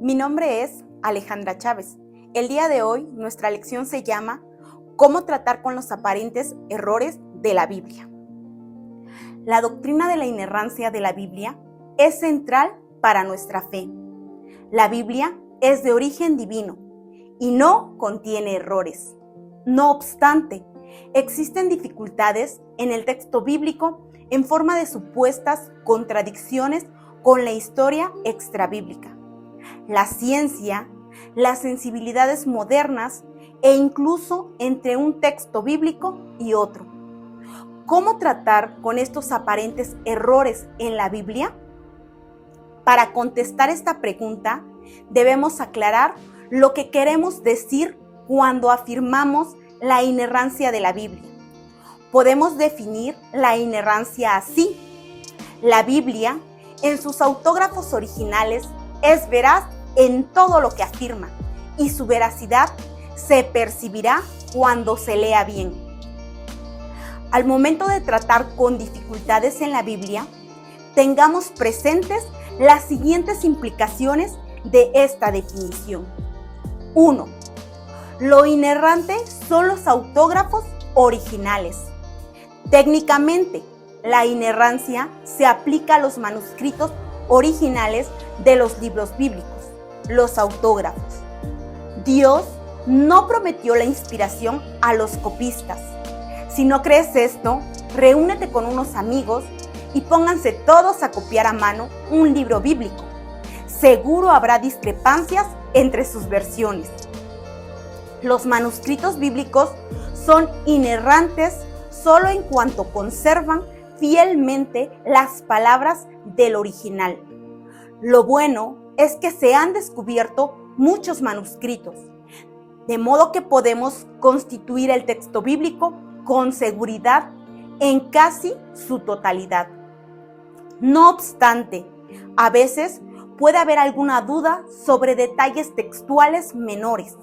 Mi nombre es Alejandra Chávez. El día de hoy nuestra lección se llama ¿Cómo tratar con los aparentes errores de la Biblia? La doctrina de la inerrancia de la Biblia es central para nuestra fe. La Biblia es de origen divino y no contiene errores. No obstante, existen dificultades en el texto bíblico en forma de supuestas contradicciones con la historia extrabíblica, la ciencia, las sensibilidades modernas e incluso entre un texto bíblico y otro. ¿Cómo tratar con estos aparentes errores en la Biblia? Para contestar esta pregunta, debemos aclarar lo que queremos decir cuando afirmamos la inerrancia de la Biblia. Podemos definir la inerrancia así. La Biblia, en sus autógrafos originales, es veraz en todo lo que afirma y su veracidad se percibirá cuando se lea bien. Al momento de tratar con dificultades en la Biblia, tengamos presentes las siguientes implicaciones de esta definición. 1. Lo inerrante son los autógrafos originales. Técnicamente, la inerrancia se aplica a los manuscritos originales de los libros bíblicos, los autógrafos. Dios no prometió la inspiración a los copistas. Si no crees esto, reúnete con unos amigos y pónganse todos a copiar a mano un libro bíblico. Seguro habrá discrepancias entre sus versiones. Los manuscritos bíblicos son inerrantes solo en cuanto conservan fielmente las palabras del original. Lo bueno es que se han descubierto muchos manuscritos, de modo que podemos constituir el texto bíblico con seguridad en casi su totalidad. No obstante, a veces puede haber alguna duda sobre detalles textuales menores.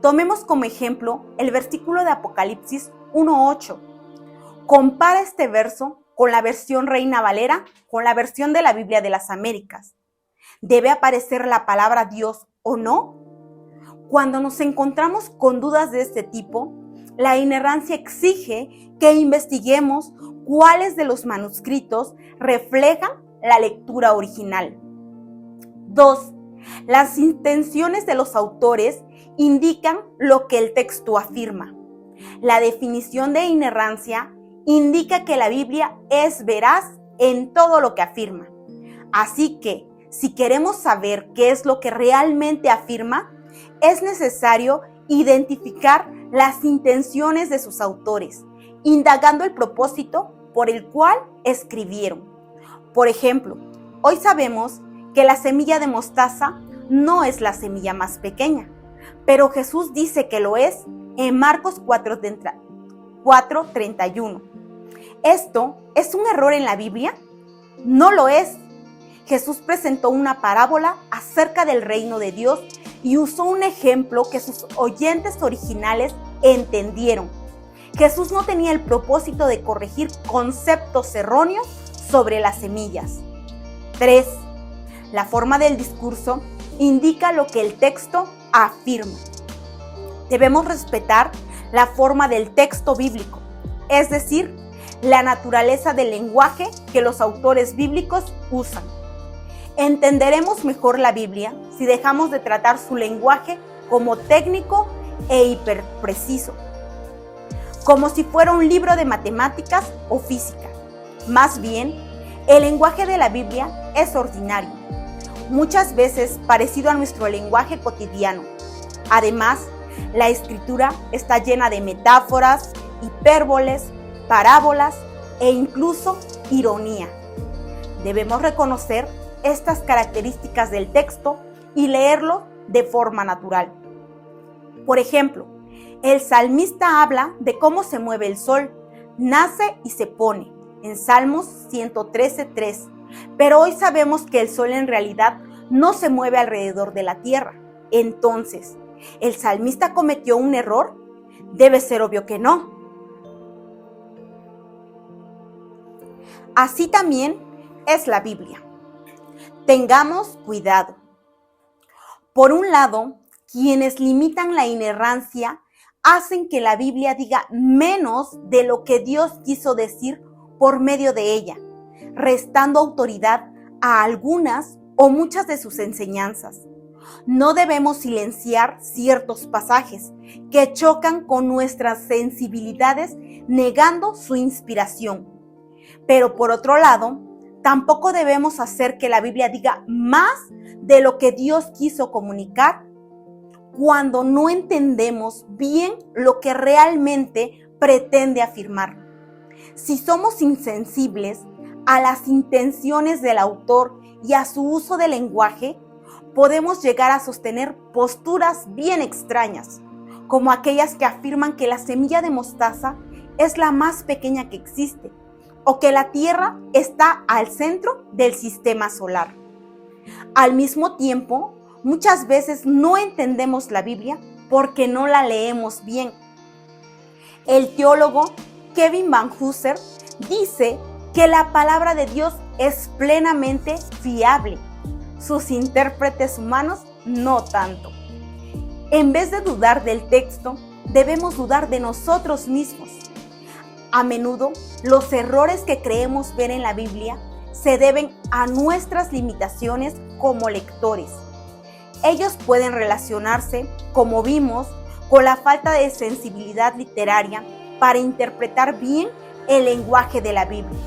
Tomemos como ejemplo el versículo de Apocalipsis 1:8. Compara este verso con la versión Reina Valera, con la versión de la Biblia de las Américas. ¿Debe aparecer la palabra Dios o no? Cuando nos encontramos con dudas de este tipo, la inerrancia exige que investiguemos cuáles de los manuscritos reflejan la lectura original. 2. Las intenciones de los autores indican lo que el texto afirma. La definición de inerrancia indica que la Biblia es veraz en todo lo que afirma. Así que, si queremos saber qué es lo que realmente afirma, es necesario identificar las intenciones de sus autores, indagando el propósito por el cual escribieron. Por ejemplo, hoy sabemos que la semilla de mostaza no es la semilla más pequeña, pero Jesús dice que lo es en Marcos 4:31. ¿Esto es un error en la Biblia? No lo es. Jesús presentó una parábola acerca del reino de Dios y usó un ejemplo que sus oyentes originales entendieron. Jesús no tenía el propósito de corregir conceptos erróneos sobre las semillas. 3. La forma del discurso indica lo que el texto afirma. Debemos respetar la forma del texto bíblico, es decir, la naturaleza del lenguaje que los autores bíblicos usan. Entenderemos mejor la Biblia si dejamos de tratar su lenguaje como técnico e hiperpreciso, como si fuera un libro de matemáticas o física. Más bien, el lenguaje de la Biblia es ordinario, muchas veces parecido a nuestro lenguaje cotidiano. Además, la escritura está llena de metáforas, hipérboles, parábolas e incluso ironía. Debemos reconocer estas características del texto y leerlo de forma natural. Por ejemplo, el salmista habla de cómo se mueve el sol, nace y se pone, en Salmos 113:3. Pero hoy sabemos que el sol en realidad no se mueve alrededor de la tierra. Entonces, ¿el salmista cometió un error? Debe ser obvio que no. Así también es la Biblia. Tengamos cuidado. Por un lado, quienes limitan la inerrancia hacen que la Biblia diga menos de lo que Dios quiso decir por medio de ella, restando autoridad a algunas o muchas de sus enseñanzas. No debemos silenciar ciertos pasajes que chocan con nuestras sensibilidades, negando su inspiración. Pero por otro lado, tampoco debemos hacer que la Biblia diga más de lo que Dios quiso comunicar cuando no entendemos bien lo que realmente pretende afirmar. Si somos insensibles a las intenciones del autor y a su uso del lenguaje, podemos llegar a sostener posturas bien extrañas, como aquellas que afirman que la semilla de mostaza es la más pequeña que existe, o que la Tierra está al centro del sistema solar. Al mismo tiempo, muchas veces no entendemos la Biblia porque no la leemos bien. El teólogo Kevin Van Hooser dice que la palabra de Dios es plenamente fiable. Sus intérpretes humanos no tanto. En vez de dudar del texto, debemos dudar de nosotros mismos. A menudo, los errores que creemos ver en la Biblia se deben a nuestras limitaciones como lectores. Ellos pueden relacionarse, como vimos, con la falta de sensibilidad literaria para interpretar bien el lenguaje de la Biblia.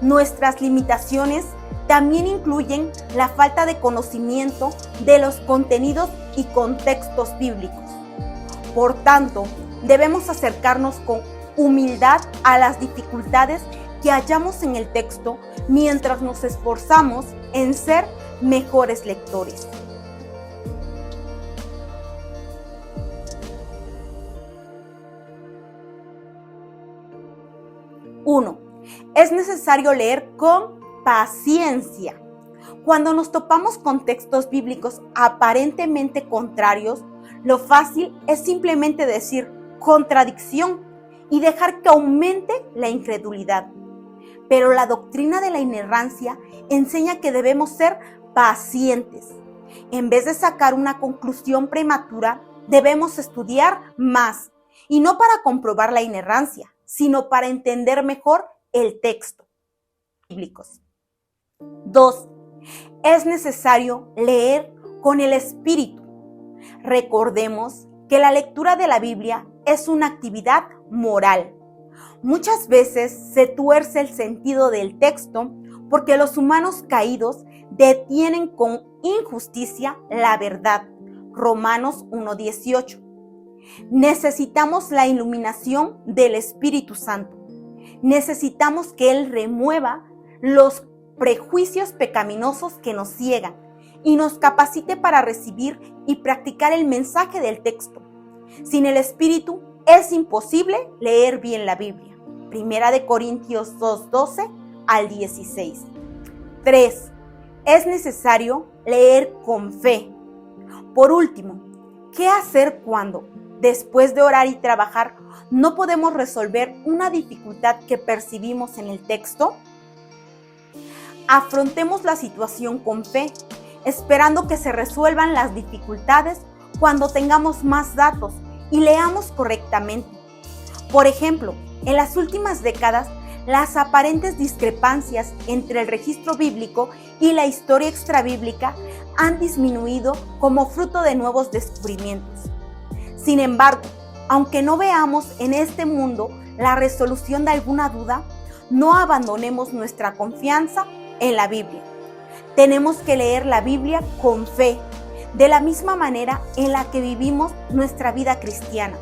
Nuestras limitaciones también incluyen la falta de conocimiento de los contenidos y contextos bíblicos. Por tanto, debemos acercarnos con humildad a las dificultades que hallamos en el texto mientras nos esforzamos en ser mejores lectores. Uno, es necesario leer con paciencia. Cuando nos topamos con textos bíblicos aparentemente contrarios, lo fácil es simplemente decir contradicción y dejar que aumente la incredulidad. Pero la doctrina de la inerrancia enseña que debemos ser pacientes. En vez de sacar una conclusión prematura, debemos estudiar más, y no para comprobar la inerrancia, sino para entender mejor el texto bíblicos. 2. Es necesario leer con el espíritu. Recordemos que la lectura de la Biblia es una actividad moral. Muchas veces se tuerce el sentido del texto porque los humanos caídos detienen con injusticia la verdad. Romanos 1:18. Necesitamos la iluminación del Espíritu Santo. Necesitamos que Él remueva los prejuicios pecaminosos que nos ciegan y nos capacite para recibir y practicar el mensaje del texto. Sin el Espíritu es imposible leer bien la Biblia. Primera de Corintios 2:12 al 16. 3. Es necesario leer con fe. Por último, ¿qué hacer cuando, después de orar y trabajar, no podemos resolver una dificultad que percibimos en el texto? Afrontemos la situación con fe, esperando que se resuelvan las dificultades cuando tengamos más datos y leamos correctamente. Por ejemplo, en las últimas décadas, las aparentes discrepancias entre el registro bíblico y la historia extrabíblica han disminuido como fruto de nuevos descubrimientos. Sin embargo, aunque no veamos en este mundo la resolución de alguna duda, no abandonemos nuestra confianza en la Biblia. Tenemos que leer la Biblia con fe, de la misma manera en la que vivimos nuestra vida cristiana.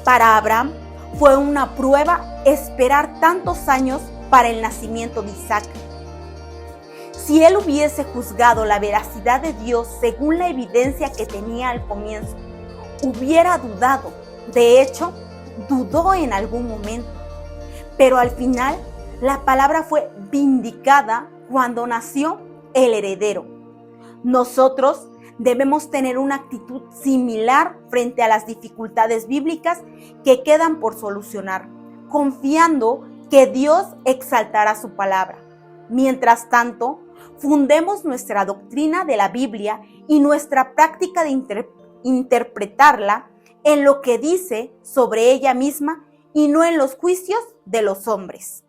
Para Abraham fue una prueba esperar tantos años para el nacimiento de Isaac. Si él hubiese juzgado la veracidad de Dios según la evidencia que tenía al comienzo, hubiera dudado. De hecho, dudó en algún momento. Pero al final, la palabra fue vindicada cuando nació el heredero. Nosotros debemos tener una actitud similar frente a las dificultades bíblicas que quedan por solucionar, confiando que Dios exaltará su palabra. Mientras tanto, fundemos nuestra doctrina de la Biblia y nuestra práctica de interpretarla en lo que dice sobre ella misma y no en los juicios de los hombres.